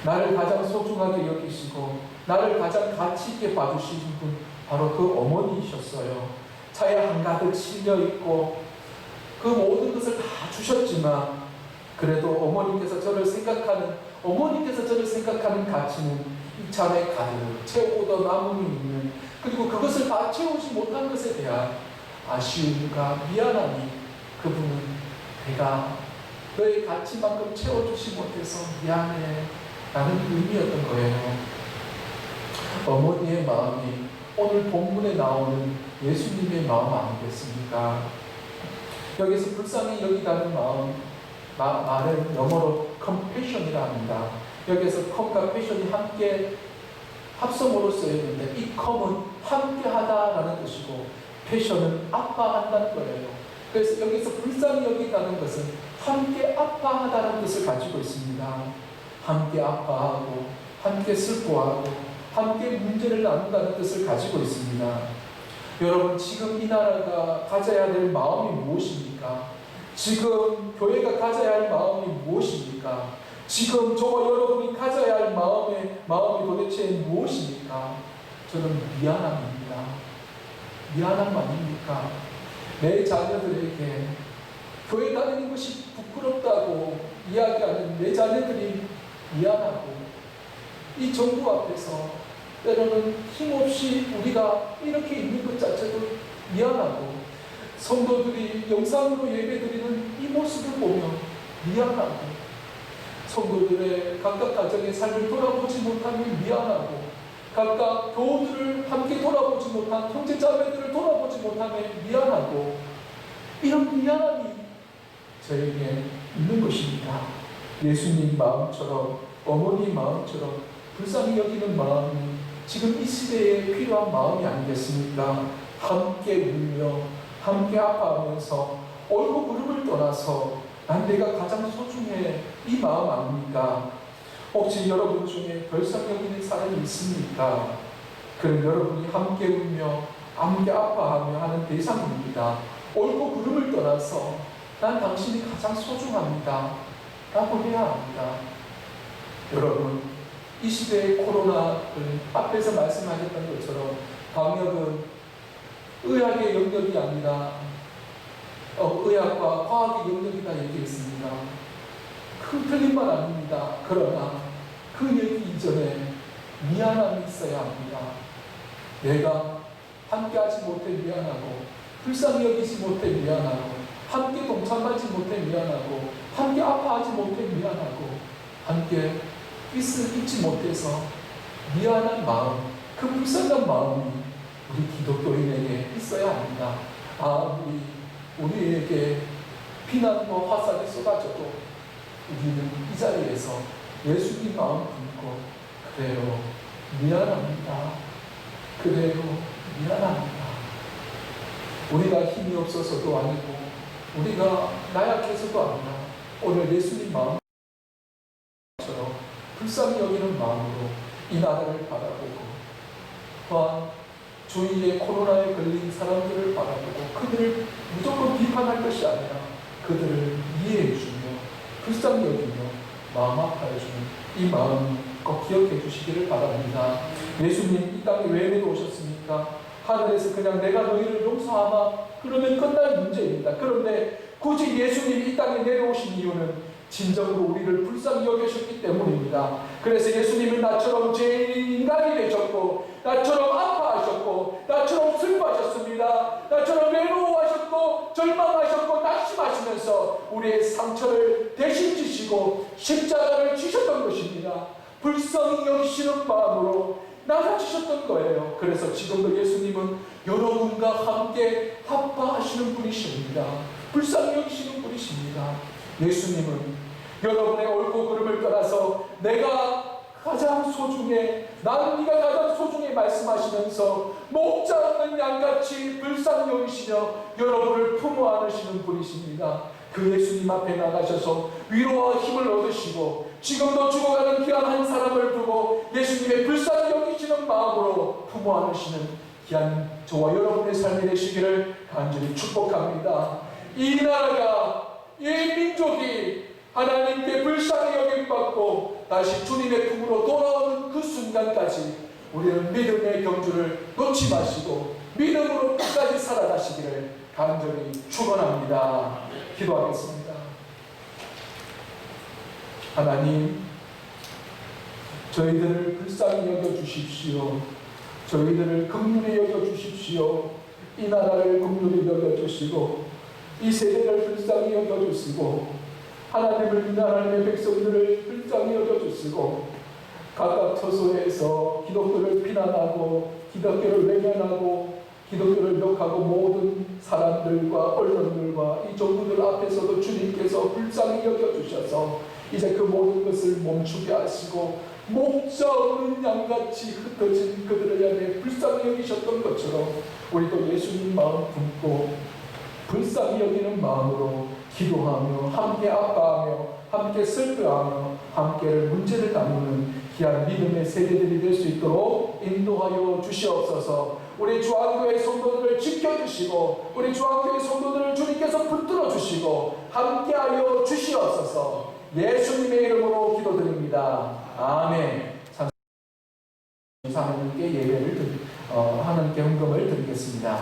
나를 가장 소중하게 여기시고 나를 가장 가치 있게 봐주시는 분, 바로 그 어머니이셨어요. 차에 한가득 실려있고 그 모든 것을 다 주셨지만 그래도 어머니께서 저를 생각하는 가치는 이 잔에 가득 채우고 남음이 있는, 그리고 그것을 다 채우지 못한 것에 대한 아쉬움과 미안함이, 그분은 내가 너의 가치만큼 채워주지 못해서 미안해 라는 의미였던 거예요. 어머니의 마음이 오늘 본문에 나오는 예수님의 마음 아니겠습니까? 여기서 불쌍히 여기다는 말은 영어로 compassion이라 합니다. 여기서 com과 passion이 함께 합성어로 쓰여있는데, 이 com은 함께 하다라는 뜻이고 passion은 아파한다는 거예요. 그래서 여기서 불쌍히 여기다는 것은 함께 아파하다는 뜻을 가지고 있습니다. 함께 아파하고 함께 슬퍼하고 함께 문제를 나눈다는 뜻을 가지고 있습니다. 여러분, 지금 이 나라가 가져야 될 마음이 무엇입니까? 지금 교회가 가져야 할 마음이 무엇입니까? 지금 저와 여러분이 가져야 할 마음이 도대체 무엇입니까? 저는 미안함입니다. 미안함 아닙니까? 내 자녀들에게 교회 다니는 것이 부끄럽다고 이야기하는 내 자녀들이 미안하고, 이 정부 앞에서 때로는 힘없이 우리가 이렇게 있는 것 자체도 미안하고, 성도들이 영상으로 예배드리는 이 모습을 보며 미안하고, 성도들의 각각 가정의 삶을 돌아보지 못하면 미안하고, 각각 교우들을 함께 돌아보지 못한 형제자매들을 돌아보지 못하면 미안하고, 이런 미안함이 저에게 있는 것입니다. 예수님 마음처럼, 어머니 마음처럼 불쌍히 여기는 마음이 지금 이 시대에 필요한 마음이 아니겠습니까? 함께 울며 함께 아파하면서 옳고 그름을 떠나서 난 내가 가장 소중해, 이 마음 아닙니까? 혹시 여러분 중에 불쌍히 여기는 사람이 있습니까? 그럼 여러분이 함께 울며 함께 아파하며 하는 대상입니다. 옳고 그름을 떠나서 난 당신이 가장 소중합니다 라고 해야 합니다. 여러분, 이 시대의 코로나를 앞에서 말씀하셨던 것처럼 방역은 의학의 영역이 아니라 의학과 과학의 영역이다 얘기했습니다. 큰 틀린 말 아닙니다. 그러나 그 얘기 이전에 미안함이 있어야 합니다. 내가 함께하지 못해 미안하고, 불쌍히 여기지 못해 미안하고, 함께 동참하지 못해 미안하고, 함께 아파하지 못해 미안하고, 함께 잊지 못해서 미안한 마음, 그 불쌍한 마음이 우리 기독교인에게 있어야 합니다. 우리에게 비난과 화살이 쏟아져도 우리는 이 자리에서 예수님 마음 품고, 그래요, 미안합니다. 그래요, 미안합니다. 우리가 힘이 없어서도 아니고 우리가 나약해서도 아니라 오늘 예수님 마음처럼 불쌍히 여기는 마음으로 이 나라를 바라보고, 또한 주위에 코로나에 걸린 사람들을 바라보고 그들을 무조건 비판할 것이 아니라 그들을 이해해주며 불쌍히 여기며 마음 아파해주는 이 마음 꼭 기억해 주시기를 바랍니다. 예수님 이 땅에 왜 내려오셨습니까? 하늘에서 그냥 내가 너희를 용서하마 그러면 끝날 문제입니다. 그런데 굳이 예수님이 이 땅에 내려오신 이유는 진정으로 우리를 불쌍히 여기셨기 때문입니다. 그래서 예수님은 나처럼 죄인 인간이 되셨고, 나처럼 아파하셨고, 나처럼 슬퍼하셨습니다. 나처럼 외로워하셨고, 절망하셨고, 낙심하시면서 우리의 상처를 대신 지시고 십자가를 지셨던 것입니다. 불쌍히 여기시는 마음으로 나가주셨던 거예요. 그래서 지금도 예수님은 여러분과 함께 아파하시는 분이십니다. 불쌍히 여기시는 분이십니다. 예수님은 여러분의 옳고 그름을 떠나서 내가 가장 소중해, 나는 네가 가장 소중해 말씀하시면서 목자 없는 양같이 불쌍히 여기시며 여러분을 품어 안으시는 분이십니다. 그 예수님 앞에 나가셔서 위로와 힘을 얻으시고 지금도 죽어가는 귀한 한 사람을 두고 예수님의 불쌍히 여기시는 마음으로 품어 안으시는 귀한 저와 여러분의 삶이 되시기를 간절히 축복합니다. 이 나라가, 이 민족이 하나님께 불쌍히 여김받고 다시 주님의 품으로 돌아오는 그 순간까지 우리는 믿음의 경주를 놓지 마시고 믿음으로 끝까지 살아가시기를 간절히 축원합니다. 기도하겠습니다. 하나님, 저희들을 불쌍히 여겨주십시오. 저희들을 긍휼히 여겨주십시오. 이 나라를 긍휼히 여겨주시고 이 세대를 불쌍히 여겨주시고 하나님을 위한 하나님의 백성들을 불쌍히 여겨주시고 각각 처소에서 기독교를 비난하고 기독교를 외면하고 기독교를 욕하고 모든 사람들과 언론들과 이 정부들 앞에서도 주님께서 불쌍히 여겨주셔서 이제 그 모든 것을 멈추게 하시고 목자 없는 양같이 흩어진 그들을 향해 불쌍히 여기셨던 것처럼 우리도 예수님 마음 품고 불쌍히 여기는 마음으로 기도하며 함께 아파하며 함께 슬퍼하며 함께를 문제를 다루는 귀한 믿음의 세대들이 될 수 있도록 인도하여 주시옵소서. 우리 주한교회 성도들을 지켜주시고 우리 주한교회 성도들을 주님께서 붙들어 주시고 함께하여 주시옵소서. 예수님의 이름으로 기도드립니다. 아멘. 하나님께 예배를 하나님께 헌금을 드리겠습니다.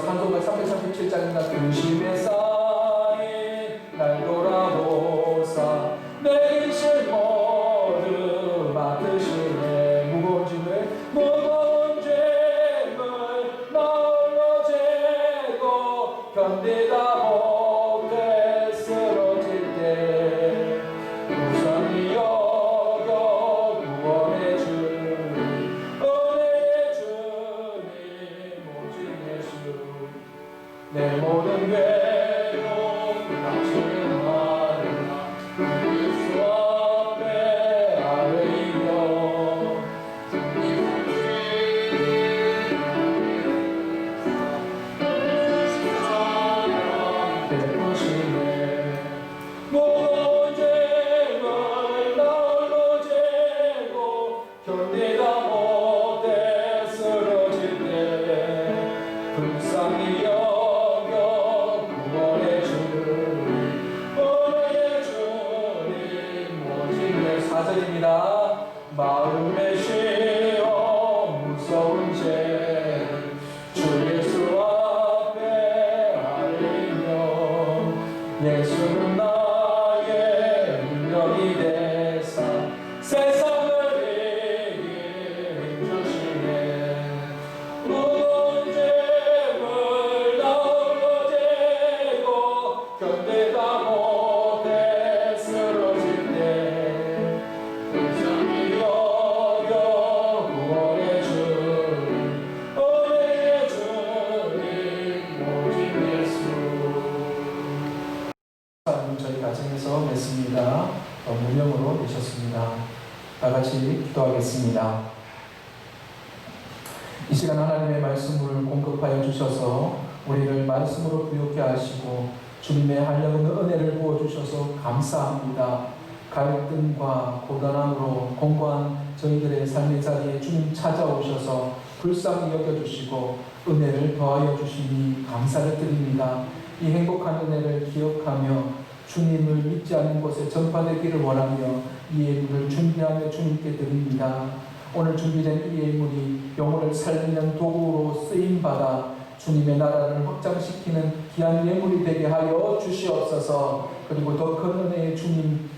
산소가 337장입니다. 근심의 쌓인 날 돌아보사 내 실 모두 맡으시네. 무거운 짐을 나홀로 재고 견디다 못해 쓰러질 때 무상히 여겨 구원해 주님 은혜의 주님 오직 예수 내 모든 괴로움 당신은 하리라. 예수 앞에 아뢰이며 베푸시네. 모든 죄를 나홀로 재고 견디다 못해 쓰러질 때 불쌍히 여겨 구원해 주님 은혜의 주님 오직 내 4절입니다. 마음에 쉬어 무서운 죄 주 예수 앞에 아뢰며 예수는 나의 능력이 되사 세상을 이길 힘주시네. 모든 죄를 나홀로 재고 견디다 못해 쓰러질 때 불쌍히 여겨 구원해 주님 은혜의 주님 오직 예수. 저희 가정에서 맺습니다. 무명으로 되셨습니다. 다 같이 기도하겠습니다. 이 시간 하나님의 말씀을 공급하여 주셔서 우리를 말씀으로 부욕케 하시고 주님의 한량없는 은혜를 부어주셔서 감사합니다. 갈등과 고단함으로 공고한 저희들의 삶의 자리에 주님 찾아오셔서 불쌍히 여겨주시고 은혜를 더하여 주시니 감사를 드립니다. 이 행복한 은혜를 기억하며 주님을 믿지 않는 곳에 전파되기를 원하며 이 예물을 준비하며 주님께 드립니다. 오늘 준비된 이 예물이 영혼을 살리는 도구로 쓰임받아 주님의 나라를 확장시키는 귀한 예물이 되게 하여 주시옵소서. 그리고 더 큰 은혜의 주님,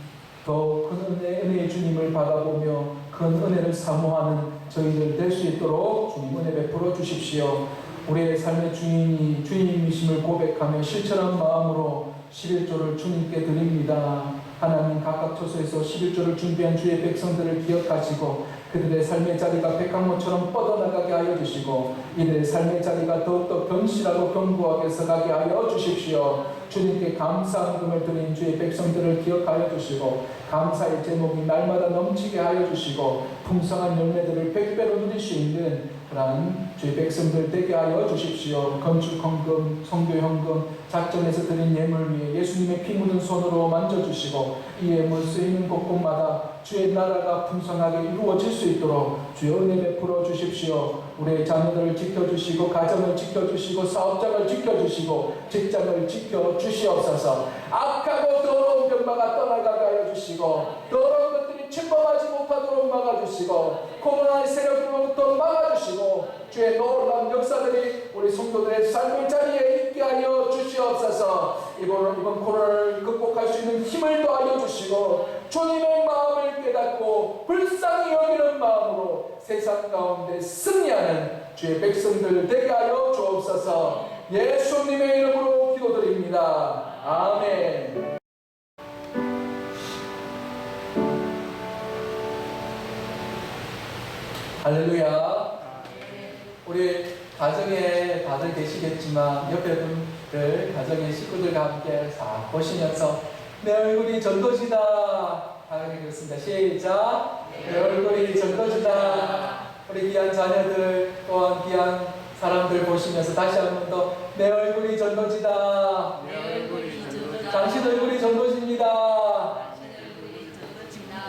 더 큰 은혜의 주님을 바라보며 큰 은혜를 사모하는 저희들 될 수 있도록 주님 은혜 베풀어 주십시오. 우리의 삶의 주인이 주님이심을 고백하며 실천한 마음으로 11조를 주님께 드립니다. 하나님 각각 처소에서 11조를 준비한 주의 백성들을 기억하시고 그들의 삶의 자리가 백합모처럼 뻗어나가게 하여 주시고 이들의 삶의 자리가 더욱더 견실하고 견고하게 서가게 하여 주십시오. 주님께 감사한 금을 드린 주의 백성들을 기억하여 주시고 감사의 제목이 날마다 넘치게 하여 주시고 풍성한 열매들을 100배로 누릴 수 있는 그러한 주의 백성들 되게 하여 주십시오. 건축 헌금, 성교 헌금, 작정해서 드린 예물 위에 예수님의 피 묻은 손으로 만져주시고 이 예물 쓰이는 곳곳마다 주의 나라가 풍성하게 이루어질 수 있도록 주의 은혜 베풀어 주십시오. 우리의 자녀들을 지켜주시고 가정을 지켜주시고 사업장을 지켜주시고 직장을 지켜주시옵소서. 악하고 더러운 병마가 떠나가게 하여 주시고 더러운 것들이 침범하지 못하도록 막아주시고 코로나의 세력으로부터 막아주시고 주의 놀라운 역사들이 우리 성도들의 삶의 자리에 있게 하여 주시옵소서. 이번 코로나를 극복할 수 있는 힘을 더하여 주시고 주님의 마음을 깨닫고 불쌍히 여기는 마음으로 세상 가운데 승리하는 주의 백성들 되게 하여 주옵소서. 예수님의 이름으로 기도드립니다. 아멘. 할렐루야. 우리 가정에 다들 계시겠지만 옆에 분들 가정의 식구들과 함께 싹 보시면서 내 얼굴이 전도지다 하게 되었습니다. 시작. 내 얼굴이 전도지다. 우리 귀한 자녀들 또한 귀한 사람들 보시면서 다시 한 번 더 내 얼굴이 전도지다. 당신 얼굴이 전도지입니다.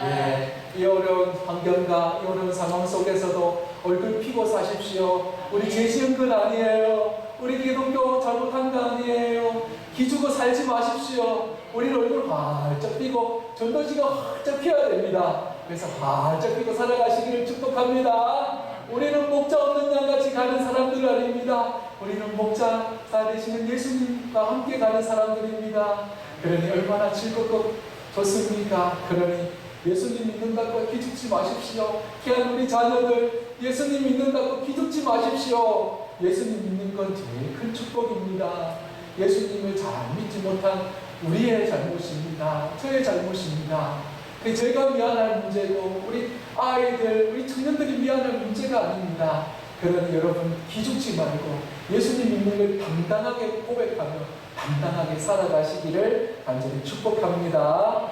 예, 이 어려운 환경과 이 어려운 상황 속에서도 얼굴 피고 사십시오. 우리 죄 지은 건 아니에요. 우리 기독교 잘못한 거 아니에요. 기죽어 살지 마십시오. 우리는 얼굴 활짝 피고 전도지가 활짝 피어야 됩니다. 그래서 활짝 피고 살아가시기를 축복합니다. 우리는 목자 없는 양같이 가는 사람들 아닙니다. 우리는 목자가 되시는 예수님과 함께 가는 사람들입니다. 그러니 얼마나 즐겁고 좋습니까? 그러니 예수님 믿는다고 기죽지 마십시오. 귀한 우리 자녀들 예수님 믿는다고 기죽지 마십시오. 예수님 믿는 건 제일 큰 축복입니다. 예수님을 잘 믿지 못한 우리의 잘못입니다. 저의 잘못입니다. 그게 제가 미안할 문제고 우리 아이들, 우리 청년들이 미안할 문제가 아닙니다. 그러니 여러분 기죽지 말고 예수님 믿는 걸 당당하게 고백하며 당당하게 살아가시기를 간절히 축복합니다.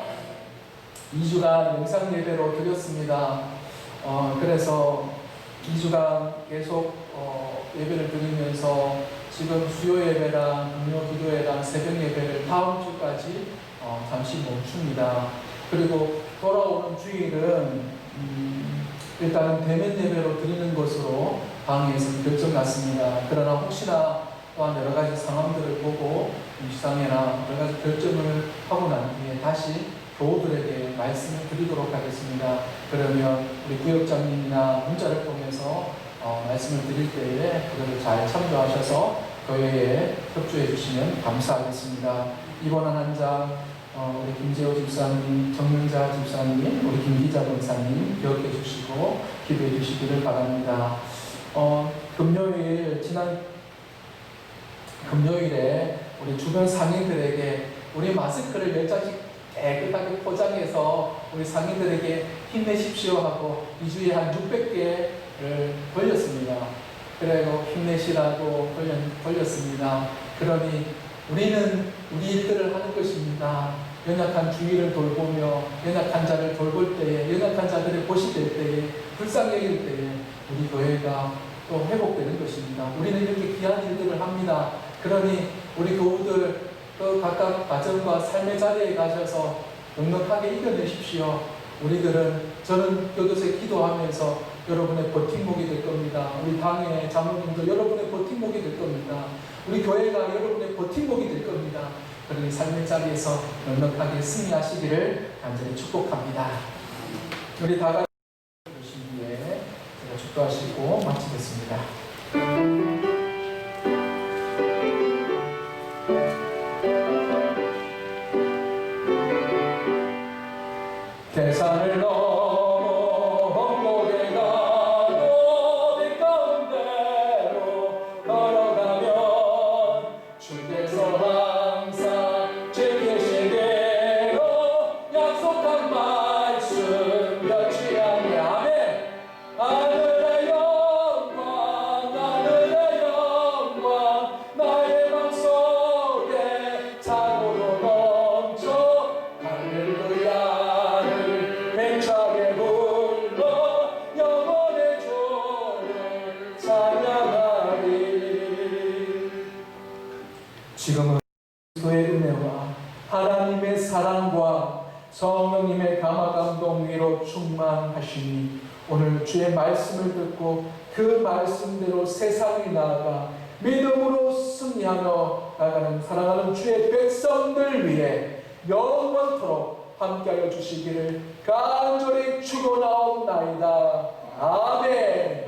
2주간 영상 예배로 드렸습니다. 그래서 2주간 계속 예배를 드리면서 지금 수요 예배랑 금요 기도회랑 새벽 예배를 다음 주까지 잠시 멈춥니다. 그리고 돌아오는 주일은 일단은 대면 예배로 드리는 것으로 방에서 결정났습니다. 그러나 혹시나 또한 여러 가지 상황들을 보고 임시상회나 여러 가지 결정을 하고 난 뒤에 다시 교우들에게 말씀을 드리도록 하겠습니다. 그러면 우리 구역장님이나 문자를 통해서 말씀을 드릴 때에 그들을 잘 참조하셔서 교회에 협조해 주시면 감사하겠습니다. 입원한 환자 우리 김재호 집사님, 정명자 집사님, 우리 김기자 권사님 기억해 주시고 기도해 주시기를 바랍니다. 지난 금요일에 우리 주변 상인들에게 우리 마스크를 몇 장씩 깨끗하게 포장해서 우리 상인들에게 힘내십시오 하고 2주에 한 600개를 돌렸습니다. 그리고 힘내시라고 돌렸습니다. 그러니 우리는 우리 일들을 하는 것입니다. 연약한 주위를 돌보며 연약한 자를 돌볼 때에 연약한 자들을 보시될 때에 불쌍히 여길 때에 우리 교회가 또 회복되는 것입니다. 우리는 이렇게 귀한 일들을 합니다. 그러니 우리 교우들 또 각각 가정과 삶의 자리에 가셔서 넉넉하게 이겨내십시오. 저는 교도소에 기도하면서 여러분의 버팀목이 될 겁니다. 우리 당의 자모님도 여러분의 버팀목이 될 겁니다. 우리 교회가 여러분의 버팀목이 될 겁니다. 그러니 삶의 자리에서 넉넉하게 승리하시기를 간절히 축복합니다. 우리 다 같이 보신 뒤에 제가 축도하시고 마치겠습니다. 대산을 넘어 험곡에 가도 내 가운데로 걸어가면 주께서 항상 제 계시게로 약속한 말씀 변치 않네. 아멘. 하늘의 영광 하늘의 영광 나의 맘속에 찬으로 넘쳐 할렐루야를 힘차게 불러 영원의 주를 찬양하리. 지금은 그리스도의 은혜와 하나님의 사랑과 성령님의 감화 감동 위로 충만하시니 오늘 주의 말씀을 듣고 그 말씀대로 세상에 나아가 믿음으로 승리하며 나가는 사랑하는 주의 백성들 위해 영원토록 함께하여 주시기를 간절히 축원하옵나이다. 아멘.